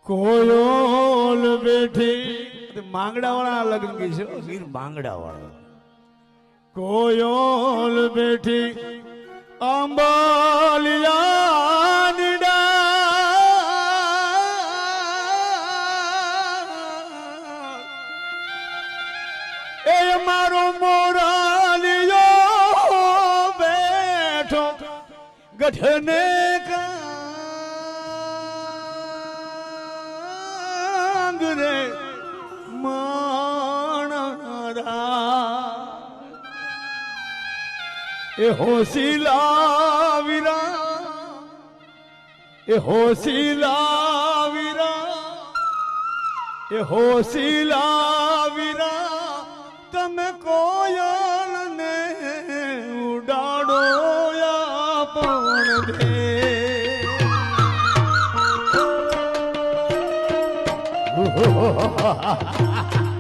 કોયોલ બેઠી માંગડા વાળા લગ્ન ગઈ છે ગીર માંગડા વાળા કોયોલ બેઠી અંબાલિયા નીડા એ મારો મોરાલિયો બેઠો ગઢને રે માણરા એ હોશીલા વીરા એ હોશીલા વીરા એ હોશીલા વીરા તમે કોયલ ને ઉડાડો પણ દે Ha ha ha ha!